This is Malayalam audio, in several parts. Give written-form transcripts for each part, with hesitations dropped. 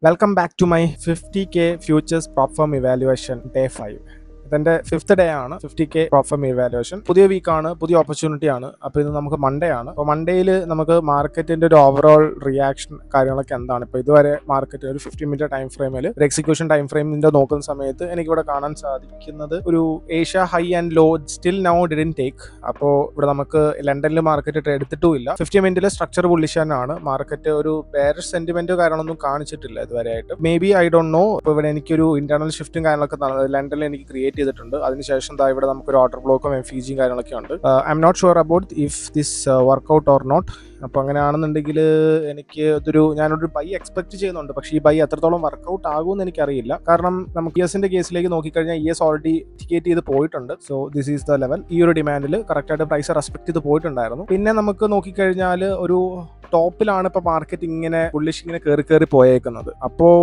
Welcome back to my 50K Futures Prop Firm Evaluation Day 5. ഇതെൻ്റെ 5th ഡേ ആണ് 50K പ്രോപ്പ് ഫേം ഇവാലുവേഷൻ. പുതിയ വീക്കാണ്, പുതിയ ഓപ്പർച്യൂണിറ്റി ആണ്. അപ്പോൾ ഇത് നമുക്ക് മൺഡേ ആണ്. അപ്പോൾ മൺഡേയിൽ നമുക്ക് മാർക്കറ്റിന്റെ ഒരു ഓവറോൾ റിയാക്ഷൻ കാര്യങ്ങളൊക്കെ എന്താണ്. ഇപ്പോൾ ഇതുവരെ മാർക്കറ്റ് ഒരു 50 മിനിറ്റ് ടൈം ഫ്രെയിമിൽ ഒരു എക്സിക്യൂഷൻ ടൈം ഫ്രെയിമിന്റെ നോക്കുന്ന സമയത്ത് എനിക്കിവിടെ കാണാൻ സാധിക്കുന്നത് ഒരു Asia high and low still now didn't take. അപ്പോൾ ഇവിടെ നമുക്ക് ലണ്ടനിൽ മാർക്കറ്റ് എടുത്തിട്ടുമില്ല. 50 മിനിറ്റിലെ സ്ട്രക്ചർ ബുള്ളിഷാനാണ്. മാർക്കറ്റ് ഒരു ബെയറിഷ് സെന്റിമെന്റ് കാര്യങ്ങളൊന്നും കാണിച്ചിട്ടില്ല ഇതുവരെ ആയിട്ട്. Maybe I don't know. ഇപ്പോൾ ഇവിടെ എനിക്കൊരു ഇന്റേണൽ ഷിഫ്റ്റും കാര്യങ്ങളൊക്കെ ലണ്ടനിൽ എനിക്ക് ക്രിയേറ്റ് ചെയ്തിട്ടുണ്ട്. അതിനുശേഷം ഇവിടെ നമുക്കൊരു ഓർഡർ ബ്ലോക്കും എംഫിജിയും കാര്യങ്ങളൊക്കെ ഉണ്ട്. I'm not sure about if this work out or not. അപ്പോൾ അങ്ങനെയാണെന്നുണ്ടെങ്കിൽ ഞാനൊരു ബൈ എക്സ്പെക്ട് ചെയ്യുന്നുണ്ട്. പക്ഷേ ഈ ബൈ എത്രത്തോളം വർക്ക്ഔട്ട് ആകുമെന്ന് എനിക്കറിയില്ല. കാരണം നമുക്ക് ഇഎസിന്റെ കേസിലേക്ക് നോക്കിക്കഴിഞ്ഞാൽ ഇഎസ് ഓൾറെഡി ടിക്കറ്റ് ചെയ്ത് പോയിട്ടുണ്ട്. So this is the level. ഈ ഒരു ഡിമാൻഡിൽ കറക്റ്റായിട്ട് പ്രൈസ് റെസ്പെക്ട് ചെയ്ത് പോയിട്ടുണ്ടായിരുന്നു. പിന്നെ നമുക്ക് നോക്കിക്കഴിഞ്ഞാൽ ഒരു ടോപ്പിലാണ് ഇപ്പോൾ മാർക്കറ്റ് ഇങ്ങനെ ബുള്ളിഷ് ഇങ്ങനെ കയറി പോയേക്കുന്നത്. അപ്പോൾ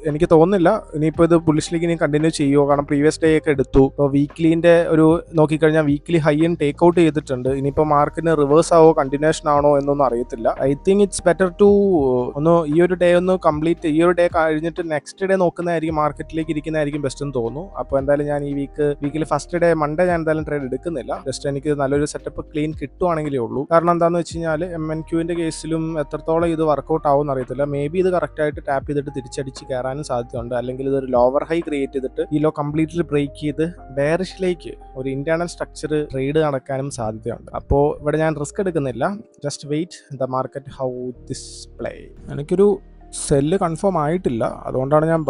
എനിക്ക് തോന്നുന്നില്ല ഇനിയിപ്പോൾ ഇത് ബുള്ളിഷിലേക്ക് ഇനി കണ്ടിന്യൂ ചെയ്യുമോ. കാരണം പ്രീവിയസ് ഡേ ഒക്കെ എടുത്തു. ഇപ്പോൾ വീക്ക്ലിന്റെ ഒരു നോക്കിക്കഴിഞ്ഞാൽ weekly high and take out ചെയ്തിട്ടുണ്ട്. ഇനിയിപ്പോൾ മാർക്കറ്റിന് റിവേഴ്സ് ആവോ കണ്ടിന്യൂഷൻ ആണോ എന്നൊന്നും അറിയത്തില്ല. I think it's better to ഈ ഒരു ഡേ ഒന്ന് കംപ്ലീറ്റ്, ഈ ഒരു ഡേ കഴിഞ്ഞിട്ട് നെക്സ്റ്റ് ഡേ നോക്കുന്നതായിരിക്കും, മാർക്കറ്റിലേക്ക് ഇരിക്കുന്നതായിരിക്കും ബെസ്റ്റ് എന്ന് തോന്നുന്നു. അപ്പോൾ എന്തായാലും ഞാൻ ഈ വീക്കിൽ ഫസ്റ്റ് ഡേ മൺഡേ ഞാൻ എന്തായാലും ട്രേഡ് എടുക്കുന്നില്ല. ജസ്റ്റ് എനിക്ക് നല്ലൊരു സെറ്റപ്പ് ക്ലീൻ കിട്ടുവാണെങ്കിലേ ഉള്ളൂ. കാരണം എന്താണെന്ന് വെച്ച് കഴിഞ്ഞാൽ MNQന്റെ കേസിലും എത്രത്തോളം ഇത് വർക്ക്ഔട്ട് ആവും എന്നറിയത്തില്ല. മേ ബി ഇത് കറക്റ്റായിട്ട് ടാപ്പ് ചെയ്തിട്ട് തിരിച്ചടിച്ച് കയറാനും സാധ്യതയുണ്ട്. അല്ലെങ്കിൽ ഇതൊരു ലോവർ ഹൈ ക്രിയേറ്റ് ചെയ്തിട്ട് ഈ ലോ കംപ്ലീറ്റ്ലി ബ്രേക്ക് ചെയ്ത് ബെയറിഷിലേക്ക് ഒരു ഇന്റേണൽ സ്ട്രക്ചർ ട്രേഡ് നടക്കാനും സാധ്യതയുണ്ട്. അപ്പോൾ ഇവിടെ ഞാൻ റിസ്ക് എടുക്കുന്നില്ല. Just wait the market how this play. എനിക്കൊരു സെല്ല് കൺഫേം ആയിട്ടില്ല. അതുകൊണ്ടാണ് ഞാൻ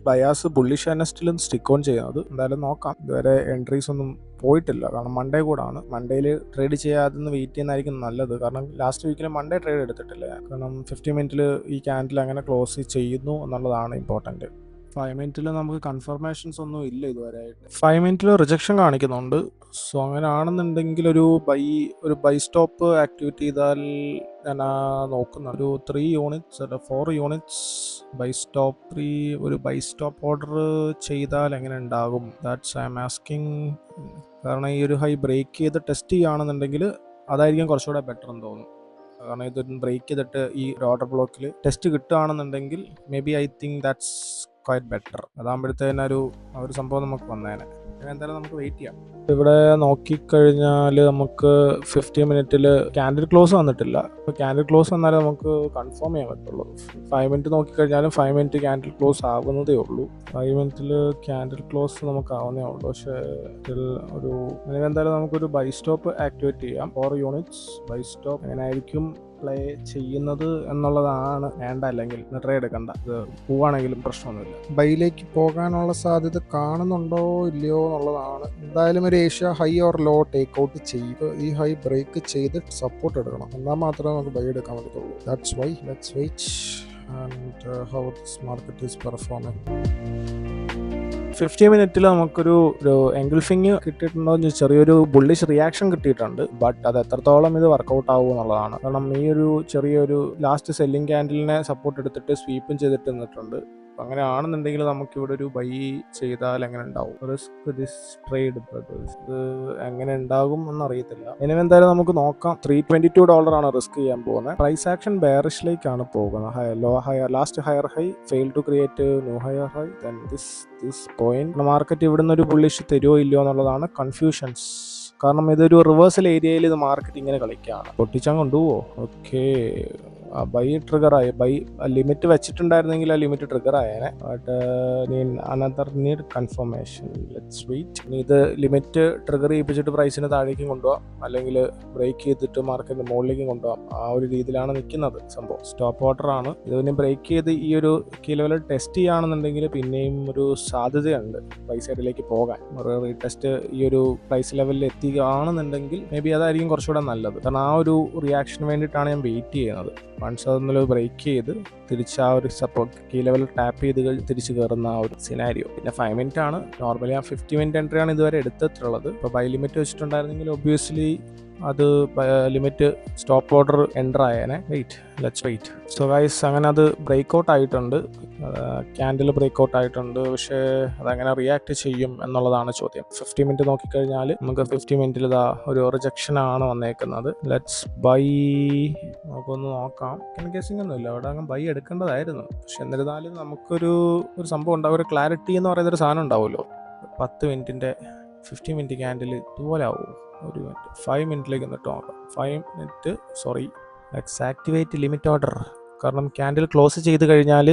bias bullish and stick on ചെയ്യുന്നത്. എന്തായാലും നോക്കാം. ഇതുവരെ എൻട്രീസ് ഒന്നും പോയിട്ടില്ല. കാരണം മൺഡേ കൂടാണ്. മൺഡേയിൽ ട്രേഡ് ചെയ്യാതെ വെയിറ്റ് ചെയ്യുന്നതായിരിക്കും നല്ലത്. കാരണം ലാസ്റ്റ് വീക്കിൽ മൺഡേ ട്രേഡ് എടുത്തിട്ടില്ല. കാരണം 50 മിനിറ്റിൽ ഈ ക്യാൻഡിൽ അങ്ങനെ ക്ലോസ് ചെയ്യുന്നു എന്നുള്ളതാണ് ഇമ്പോർട്ടൻറ്റ്. 5 മിനിറ്റിൽ നമുക്ക് കൺഫർമേഷൻസ് ഒന്നും ഇല്ല ഇതുവരെ ആയിട്ട്. 5 മിനിറ്റിൽ റിജക്ഷൻ കാണിക്കുന്നുണ്ട്. സോ അങ്ങനെയാണെന്നുണ്ടെങ്കിൽ ഒരു ബൈ സ്റ്റോപ്പ് ആക്ടിവേറ്റ് ചെയ്താൽ ഞാൻ നോക്കുന്ന ഒരു 3 യൂണിറ്റ്സ് അല്ല 4 യൂണിറ്റ്സ് ബൈ സ്റ്റോപ്പ് ഒരു ബൈ സ്റ്റോപ്പ് ഓർഡർ ചെയ്താൽ എങ്ങനെ ഉണ്ടാകും, ദാറ്റ്സ് ഐ എം ആസ്കിങ്. കാരണം ഈ ഒരു ഹൈ ബ്രേക്ക് ചെയ്ത് ടെസ്റ്റ് ചെയ്യുകയാണെന്നുണ്ടെങ്കിൽ അതായിരിക്കും കുറച്ചുകൂടെ ബെറ്റർ എന്ന് തോന്നുന്നു. കാരണം ഇത് ബ്രേക്ക് ചെയ്തിട്ട് ഈ ഓർഡർ ബ്ലോക്കിൽ ടെസ്റ്റ് കിട്ടുകയാണെന്നുണ്ടെങ്കിൽ maybe I think that's quite better. അതാകുമ്പോഴത്തേനും ഒരു സംഭവം നമുക്ക് വന്നേനെ. എന്തായാലും നമുക്ക് വെയിറ്റ് ചെയ്യാം. ഇവിടെ നോക്കിക്കഴിഞ്ഞാൽ നമുക്ക് 50 മിനിറ്റിൽ ക്യാൻഡിൽ ക്ലോസ് വന്നിട്ടില്ല. ഇപ്പോൾ ക്യാൻഡിൽ ക്ലോസ് വന്നാലേ നമുക്ക് കൺഫേം ചെയ്യാൻ പറ്റുള്ളൂ. 5 മിനിറ്റ് നോക്കിക്കഴിഞ്ഞാലും 5 മിനിറ്റ് ക്യാൻഡിൽ ക്ലോസ് ആവുന്നതേ ഉള്ളൂ. 5 മിനിറ്റിൽ ക്യാൻഡിൽ ക്ലോസ് നമുക്ക് ആവുന്നേ ഉള്ളൂ. പക്ഷേ എന്തായാലും നമുക്കൊരു ബൈ സ്റ്റോപ്പ് ആക്ടിവേറ്റ് ചെയ്യാം. 4 യൂണിറ്റ്സ് ബൈ സ്റ്റോപ്പ് എങ്ങനെയായിരിക്കും പ്ലേ ചെയ്യുന്നത് എന്നുള്ളതാണ് വേണ്ട. അല്ലെങ്കിൽ ട്രേഡ് എടുക്കണ്ട. ഇത് പോവാണെങ്കിലും പ്രശ്നമൊന്നുമില്ല. ബൈയിലേക്ക് പോകാനുള്ള സാധ്യത കാണുന്നുണ്ടോ ഇല്ലയോ എന്നുള്ളതാണ്. എന്തായാലും ഒരു Asia high or low take out ചെയ്ത് ഈ ഹൈ ബ്രേക്ക് ചെയ്ത് സപ്പോർട്ട് എടുക്കണം. എന്നാൽ മാത്രമേ നമുക്ക് ബൈ എടുക്കാൻ പറ്റത്തുള്ളൂ. That's why let's wait and how this market is performing. 50 മിനിറ്റിൽ നമുക്കൊരു എൻഗൾഫിങ് കിട്ടിയിട്ടുണ്ടോ എന്ന് ചെറിയൊരു ബുള്ളിഷ് റിയാക്ഷൻ കിട്ടിയിട്ടുണ്ട്. ബട്ട് അത് എത്രത്തോളം ഇത് വർക്കൗട്ട് ആവും എന്നുള്ളതാണ്. കാരണം ഈ ചെറിയൊരു ലാസ്റ്റ് സെല്ലിംഗ് ക്യാൻഡിലിനെ സപ്പോർട്ട് എടുത്തിട്ട് സ്വീപ്പും ചെയ്തിട്ട് നിന്നിട്ടുണ്ട്. അങ്ങനെ ആണെന്നുണ്ടെങ്കിൽ നമുക്കിവിടെ ഒരു ബൈ ചെയ്താൽ എങ്ങനെ ഉണ്ടാവും, റിസ്ക് ദിസ് ട്രേഡ് ബ്രദേഴ്സ്, ഇത് എങ്ങനെ ഉണ്ടാകും എന്നറിയത്തില്ല. ഇനി എന്തായാലും നമുക്ക് നോക്കാം. $322 റിസ്ക് ചെയ്യാൻ പോകുന്നത്. പ്രൈസ് ആക്ഷൻ ബെയറിഷിലേക്കാണ് പോകുന്നത്. Last higher high fail to create new higher high. Then this point market ഇവിടുന്ന് ഒരു ബുള്ളിഷ് തരുമോ ഇല്ലയോ എന്നുള്ളതാണ് കൺഫ്യൂഷൻസ്. കാരണം ഇതൊരു റിവേഴ്സൽ ഏരിയയിൽ ഇത് മാർക്കറ്റ് ഇങ്ങനെ കളിക്കുകയാണ്. പൊട്ടിച്ചാൻ കൊണ്ടുപോവോ? ഓക്കെ, ബൈ ട്രിഗറായി. ബൈ ലിമിറ്റ് വെച്ചിട്ടുണ്ടായിരുന്നെങ്കിൽ ആ ലിമിറ്റ് ട്രിഗർ ആയേനെ. But another need confirmation. Let's wait. ഇനി ഇത് ലിമിറ്റ് ട്രിഗർ ചെയ്യിപ്പിച്ചിട്ട് പ്രൈസിന് താഴേക്കും കൊണ്ടുപോകാം, അല്ലെങ്കിൽ ബ്രേക്ക് ചെയ്തിട്ട് മാർക്കറ്റിന് മുകളിലേക്കും കൊണ്ടുപോകാം. ആ ഒരു രീതിയിലാണ് നിൽക്കുന്നത് സംഭവം. സ്റ്റോപ്പ് ഓർഡർ ആണ്. ഇതിനെ ബ്രേക്ക് ചെയ്ത് ഈ ഒരു കീ ലെവൽ ടെസ്റ്റ് ചെയ്യുകയാണെന്നുണ്ടെങ്കിൽ പിന്നെയും ഒരു സാധ്യതയുണ്ട് ബൈ സൈഡിലേക്ക് പോകാൻ. ഒരു റീടെസ്റ്റ് ഈ ഒരു പ്രൈസ് ലെവലിൽ എത്തുകയാണെന്നുണ്ടെങ്കിൽ മേ ബി അതായിരിക്കും കുറച്ചുകൂടെ നല്ലത്. കാരണം ആ ഒരു റിയാക്ഷന് വേണ്ടിയിട്ടാണ് ഞാൻ വെയിറ്റ് ചെയ്യുന്നത്. വൺസ് അതൊന്നും ബ്രേക്ക് ചെയ്ത് തിരിച്ച് ആ ഒരു സപ്പോർട്ട് കീ ലെവൽ ടാപ്പ് ചെയ്ത് തിരിച്ച് കയറുന്ന ആ ഒരു സിനാരിയോ. പിന്നെ 5 മിനിറ്റ് ആണ്. നോർമലി ആ 50 മിനിറ്റ് എൻട്രി ആണ് ഇതുവരെ എടുത്തിട്ടുള്ളത്. ഇപ്പോൾ ബൈ ലിമിറ്റ് വെച്ചിട്ടുണ്ടായിരുന്നെങ്കിൽ ഒബ്വിയസ്ലി അത് ലിമിറ്റ് സ്റ്റോപ്പ് ഓർഡർ എൻ്റർ ആയേനെ. Let's wait. സോ ഗൈസ്, അങ്ങനെ അത് ബ്രേക്ക് ആയിട്ടുണ്ട്, ക്യാൻഡിൽ ബ്രേക്ക് ആയിട്ടുണ്ട്. പക്ഷേ അതെങ്ങനെ റിയാക്ട് ചെയ്യും എന്നുള്ളതാണ് ചോദ്യം. 50 മിനിറ്റ് നോക്കിക്കഴിഞ്ഞാൽ നമുക്ക് 50 മിനിറ്റിൽ ഇതാ ഒരു റിജക്ഷൻ ആണ് വന്നേക്കുന്നത്. Let's buy. നമുക്കൊന്ന് നോക്കാം. ഗെസ്സിംഗ് ഒന്നുമില്ല, അവിടെ അങ്ങ് ബൈ എടുക്കേണ്ടതായിരുന്നു. പക്ഷെ എന്നിരുന്നാലും നമുക്കൊരു സംഭവം ഉണ്ടാവും, ഒരു ക്ലാരിറ്റി എന്ന് പറയുന്നൊരു സാധനം ഉണ്ടാവുമല്ലോ. 10 മിനിറ്റിൻ്റെ 50 മിനിറ്റ് ക്യാൻഡിൽ ഇതുപോലെ ആവും. ഒരു മിനിറ്റ്, 5 മിനിറ്റിലേക്ക് എന്നിട്ട് നോക്കാം. 5 minute, sorry, let's activate limit order. കാരണം ക്യാൻഡിൽ ക്ലോസ് ചെയ്ത് കഴിഞ്ഞാൽ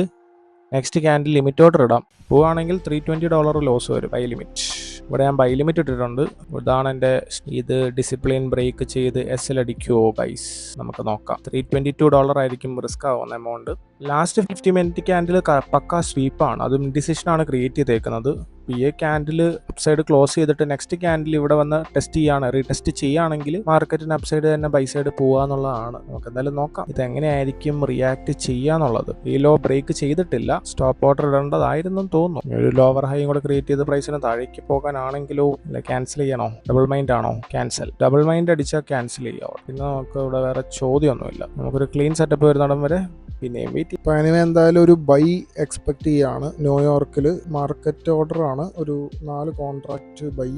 നെക്സ്റ്റ് ക്യാൻഡിൽ ലിമിറ്റ് ഓർഡർ ഇടാം. പോവുകയാണെങ്കിൽ $320 ലോസ് വരും ബൈ ലിമിറ്റ്. ഇവിടെ ഞാൻ ബൈ ലിമിറ്റ് ഇട്ടിട്ടുണ്ട്. ഇതാണ് എൻ്റെ ഇത്. ഡിസിപ്ലിൻ ബ്രേക്ക് ചെയ്ത് SL അടിക്കുമോ ഗൈസ്? നമുക്ക് നോക്കാം. $322 ആയിരിക്കും റിസ്ക് ആവുന്ന എമൗണ്ട്. ലാസ്റ്റ് 50 മിനിറ്റ് ക്യാൻഡിൽ പക്ക സ്വീപ്പാണ്, അതും ഡിസിഷനാണ് ക്രിയേറ്റ് ചെയ്തേക്കുന്നത്. ഈ ക്യാൻഡിൽ അപ്സൈഡ് ക്ലോസ് ചെയ്തിട്ട് നെക്സ്റ്റ് ക്യാൻഡിൽ ഇവിടെ വന്ന് റീടെസ്റ്റ് ചെയ്യുകയാണെങ്കിൽ മാർക്കറ്റിന് അപ്സൈഡ് തന്നെ ബൈ സൈഡ് പോവുക എന്നുള്ളതാണ്. നമുക്ക് എന്തായാലും നോക്കാം ഇതെങ്ങനെയായിരിക്കും റിയാക്ട് ചെയ്യാന്നുള്ളത്. ഈ ലോ ബ്രേക്ക് ചെയ്തിട്ടില്ല, സ്റ്റോപ്പ് ഓർഡർ ഇടേണ്ടതായിരുന്നു തോന്നുന്നു. ഒരു ലോവർ ഹൈയും കൂടെ ക്രിയേറ്റ് ചെയ്ത് പ്രൈസിന് താഴേക്ക് പോകാനാണെങ്കിലോ, അല്ല ക്യാൻസൽ ചെയ്യണോ? ഡബിൾ മൈൻഡ് ആണോ? ക്യാൻസൽ. ഡബിൾ മൈൻഡ് അടിച്ചാൽ ക്യാൻസൽ ചെയ്യാവോ? പിന്നെ നമുക്ക് ഇവിടെ വേറെ ചോദ്യമൊന്നുമില്ല. നമുക്കൊരു ക്ലീൻ സെറ്റപ്പ് വരുന്നിടം വരെ പിന്നെയും വെയിറ്റ്. ഇപ്പം അതിന് എന്തായാലും ഒരു ബൈ എക്സ്പെക്ട് ചെയ്യാണ്. ന്യൂയോർക്കിൽ മാർക്കറ്റ് ഓർഡർ ആണ്, ഒരു 4 കോൺട്രാക്ട് ബൈ.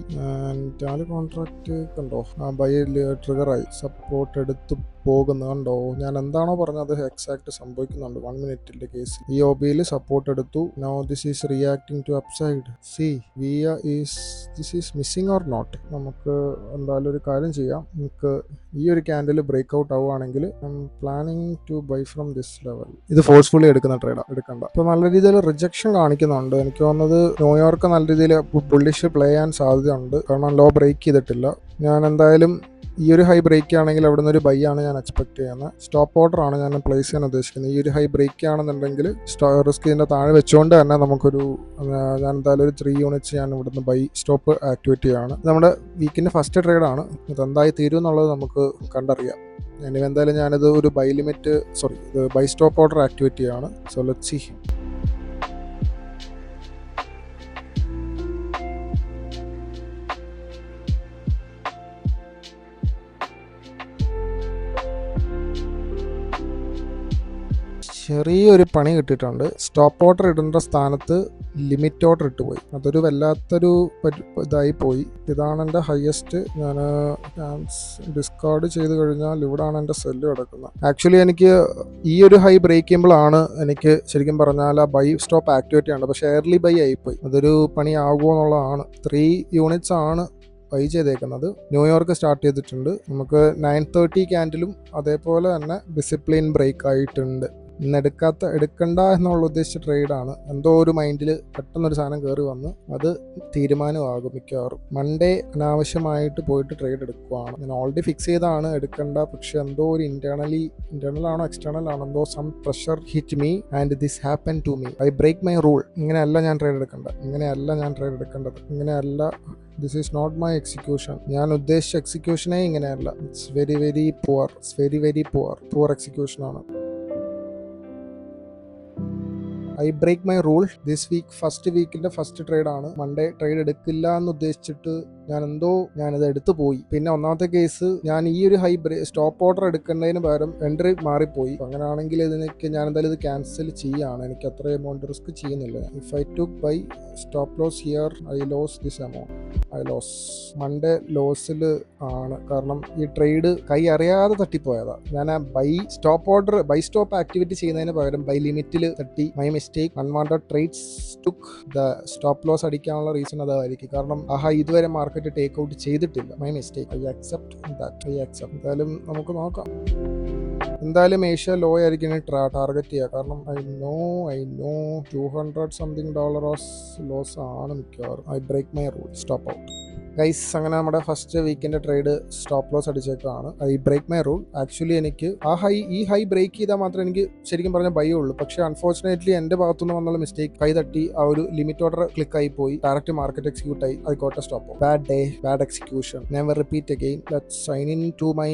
4 കോൺട്രാക്ട് കണ്ടോ, ആ ബൈ ട്രിഗറായി, സപ്പോർട്ട് എടുത്ത് പോകുന്നുണ്ടോ? ഞാൻ എന്താണോ പറഞ്ഞത് എക്സാക്ട് സംഭവിക്കുന്നുണ്ട്. 1 മിനിറ്റിന്റെ കേസിൽ ഈ OBയിൽ സപ്പോർട്ട് എടുത്തു. Now this is reacting to upside. See this is missing or not? നമുക്ക് എന്തായാലും ഒരു കാര്യം ചെയ്യാം. നമുക്ക് ഈ ഒരു ക്യാൻഡിൽ ബ്രേക്ക് ഔട്ട് ആവുകയാണെങ്കിൽ planning to buy from this level. ഇത് ഫോഴ്സ്ഫുള്ളി എടുക്കുന്ന ട്രേഡാണ്, എടുക്കണ്ട. ഇപ്പൊ നല്ല രീതിയിൽ റിജക്ഷൻ കാണിക്കുന്നുണ്ട്. എനിക്ക് തോന്നുന്നത് ന്യൂയോർക്ക് നല്ല രീതിയിൽ ബുള്ളിഷ് പ്ലേ ചെയ്യാൻ സാധ്യതയുണ്ട്. കാരണം ലോ ബ്രേക്ക് ചെയ്തിട്ടില്ല. ഞാൻ എന്തായാലും ഈ ഒരു ഹൈ ബ്രേക്ക് ആണെങ്കിൽ അവിടെ നിന്ന് ഒരു ബൈ ആണ് ഞാൻ എക്സ്പെക്ട് ചെയ്യുന്നത്. സ്റ്റോപ്പ് ഓർഡർ ആണ് ഞാൻ പ്ലേസ് ചെയ്യാൻ ഉദ്ദേശിക്കുന്നത്. ഈ ഒരു ഹൈ ബ്രേക്ക് ആണെന്നുണ്ടെങ്കിൽ റിസ്ക് ഇതിൻ്റെ താഴെ വെച്ചുകൊണ്ട് തന്നെ നമുക്കൊരു ഞാൻ എന്തായാലും ഒരു 3 യൂണിറ്റ്സ് ഞാൻ ഇവിടുന്ന് ബൈ സ്റ്റോപ്പ് ആക്ടിവേറ്റ് ചെയ്യുകയാണ്. നമ്മുടെ വീക്കിൻ്റെ ഫസ്റ്റ് ട്രേഡാണ്. ഇതെന്തായി തീരും എന്നുള്ളത് നമുക്ക് കണ്ടറിയാം. ഇനി എന്തായാലും ഞാനിത് ഒരു ബൈ ലിമിറ്റ് ഇത് ബൈ സ്റ്റോപ്പ് ഓർഡർ ആക്ടിവേറ്റ് ചെയ്യുകയാണ്. So let's see. ചെറിയൊരു പണി കിട്ടിയിട്ടുണ്ട്. സ്റ്റോപ്പ് ഓർഡർ ഇടേണ്ട സ്ഥാനത്ത് ലിമിറ്റ് ഓർഡർ ഇട്ട് പോയി. അതൊരു വല്ലാത്തൊരു ഇതായി പോയി. ഇതാണ് എൻ്റെ ഹയസ്റ്റ്. ഞാൻ ഡിസ്കാർഡ് ചെയ്ത് കഴിഞ്ഞാൽ ഇവിടാണ് എൻ്റെ സെല്ല് കിടക്കുന്നത്. ആക്ച്വലി എനിക്ക് ഈ ഒരു ഹൈ ബ്രേക്ക് ചെയ്യുമ്പോഴാണ് എനിക്ക് ശരിക്കും പറഞ്ഞാൽ ആ ബൈ സ്റ്റോപ്പ് ആക്ടിവേറ്റ് ചെയ്യേണ്ടത്. പക്ഷേ എയർലി ബൈ ആയിപ്പോയി. അതൊരു പണി ആകുമോ എന്നുള്ളതാണ്. 3 യൂണിറ്റ്സ് ആണ് ബൈ ചെയ്തേക്കുന്നത്. ന്യൂയോർക്ക് സ്റ്റാർട്ട് ചെയ്തിട്ടുണ്ട്. നമുക്ക് 9:30 ക്യാൻഡിലും അതേപോലെ തന്നെ ഡിസിപ്ലിൻ ബ്രേക്ക് ആയിട്ടുണ്ട്. ഇന്ന് എടുക്കണ്ട എന്നുള്ള ഉദ്ദേശിച്ച ട്രേഡാണ്. എന്തോ ഒരു മൈൻഡിൽ പെട്ടെന്നൊരു സാധനം കയറി വന്ന് അത് തീരുമാനമാകും മിക്കവാറും. മൺഡേ അനാവശ്യമായിട്ട് പോയിട്ട് ട്രേഡ് എടുക്കുവാണ്. ഞാൻ ഓൾറെഡി ഫിക്സ് ചെയ്താണ് എടുക്കണ്ട. പക്ഷെ എന്തോ ഒരു ഇന്റേണൽ ആണോ എക്സ്റ്റേണൽ ആണോ എന്തോ some pressure hit me and this happen to me. I break my rule. ഇങ്ങനെയല്ല ഞാൻ ട്രേഡ് എടുക്കേണ്ടത്. ഇങ്ങനെയല്ല. This is not my execution. ഞാൻ ഉദ്ദേശിച്ച എക്സിക്യൂഷനേ ഇങ്ങനെയല്ല. ഇറ്റ്സ് വെരി പുവർ എക്സിക്യൂഷനാണ്. I break my rule this week. First വീക്കിൻ്റെ ഫസ്റ്റ് ട്രേഡാണ്. മൺഡേ ട്രേഡ് എടുക്കില്ല എന്ന് ഉദ്ദേശിച്ചിട്ട് ഞാനിത് എടുത്തു പോയി. പിന്നെ ഒന്നാമത്തെ കേസ്, ഞാൻ ഈ ഒരു ഹൈ സ്റ്റോപ്പ് ഓർഡർ എടുക്കുന്നതിന് പകരം എൻട്രി മാറിപ്പോയി. അങ്ങനെയാണെങ്കിൽ ഞാൻ എന്തായാലും ഇത് ക്യാൻസൽ ചെയ്യാണ്. എനിക്ക് അത്ര എമൗണ്ട് റിസ്ക് ചെയ്യുന്നില്ല. If I took buy stop loss here I loss this amount. Monday ലോസിൽ ആണ്. കാരണം ഈ ട്രേഡ് കൈ അറിയാതെ തട്ടിപ്പോയതാണ്. ഞാൻ ആ ബൈ സ്റ്റോപ്പ് ആക്ടിവിറ്റി ചെയ്യുന്നതിന് പകരം ബൈ ലിമിറ്റിൽ തട്ടി. My mistake. Unwanted trades took the stop loss അടിക്കാനുള്ള റീസൺ അതായിരിക്കും. കാരണം ഇതുവരെ മാർക്കറ്റ് ടേക്ക് ഔട്ട് ചെയ്തിട്ടില്ല. My mistake. I accept. എന്തായാലും നമുക്ക് നോക്കാം. എന്തായാലും ഏഷ്യ ലോ ആയിരിക്കും ടാർഗറ്റ് ചെയ്യുക. കാരണം ഐ നോ $200 ലോസ് ആണ് മിക്കവാറും. I break my rule. Stop out. Guys, അങ്ങനെ നമ്മുടെ ഫസ്റ്റ് വീക്കിൻ്റെ ട്രേഡ് സ്റ്റോപ്പ് ലോസ് അടിച്ചേക്കാണ്. I break my rule. Actually എനിക്ക് ഈ ഹൈ ബ്രേക്ക് ചെയ്താൽ മാത്രമേ എനിക്ക് ശരിക്കും പറഞ്ഞാൽ ബൈ ഉള്ളൂ. പക്ഷേ അൺഫോർച്ചുനേറ്റ്ലി എൻ്റെ ഭാഗത്തുനിന്ന് വന്നുള്ള മിസ്റ്റേക്ക്, കൈ തട്ടി ആ ഒരു ലിമിറ്റ് ഓർഡർ ക്ലിക്ക് ആയി പോയി. ഡയറക്റ്റ് മാർക്കറ്റ് എക്സിക്യൂട്ട് ആയി. I got a stop. Bad day, bad execution. Never repeat again. Let's sign in to my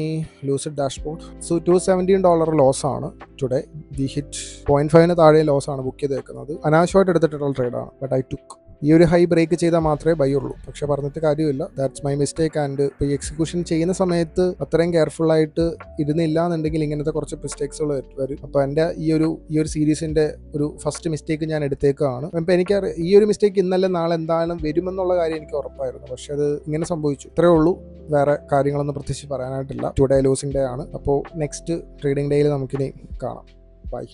Lucid dashboard. So $217 loss ആണ് ടുഡേ. വി ഹിറ്റ് 0.5 താഴെ ലോസ് ആണ് ബുക്ക് ചെയ്തേക്കുന്നത്. അനാവശ്യമായിട്ട് എടുത്തിട്ടുള്ള ട്രേഡാണ്. But I took. ഈ ഒരു ഹൈ ബ്രേക്ക് ചെയ്താൽ മാത്രമേ ബൈ ഉള്ളൂ. പക്ഷെ പറഞ്ഞിട്ട് കാര്യമില്ല, ദാറ്റ്സ് മൈ മിസ്റ്റേക്ക്. ആൻഡ് ഇപ്പോൾ ഈ എക്സിക്യൂഷൻ ചെയ്യുന്ന സമയത്ത് അത്രയും കെയർഫുള്ളായിട്ട് ഇരുന്നില്ല എന്നുണ്ടെങ്കിൽ ഇങ്ങനത്തെ കുറച്ച് മിസ്റ്റേക്സുകൾ വരും. അപ്പോൾ എൻ്റെ ഈ ഒരു സീരീസിൻ്റെ ഒരു ഫസ്റ്റ് മിസ്റ്റേക്ക് ഞാൻ എടുത്തേക്കാണ്. അപ്പോൾ എനിക്ക് ഈ ഒരു മിസ്റ്റേക്ക് ഇന്നലെ നാളെ എന്തായാലും വരുമെന്നുള്ള കാര്യം എനിക്ക് ഉറപ്പായിരുന്നു. പക്ഷെ അത് ഇങ്ങനെ സംഭവിച്ചു, ഇത്രേ ഉള്ളൂ. വേറെ കാര്യങ്ങളൊന്നും പ്രത്യേകിച്ച് പറയാനായിട്ടില്ല. ടുഡേ ലൂസിംഗ് ഡേ ആണ്. അപ്പോൾ നെക്സ്റ്റ് ട്രേഡിംഗ് ഡേയിൽ നമുക്കിനി കാണാം. ബൈ.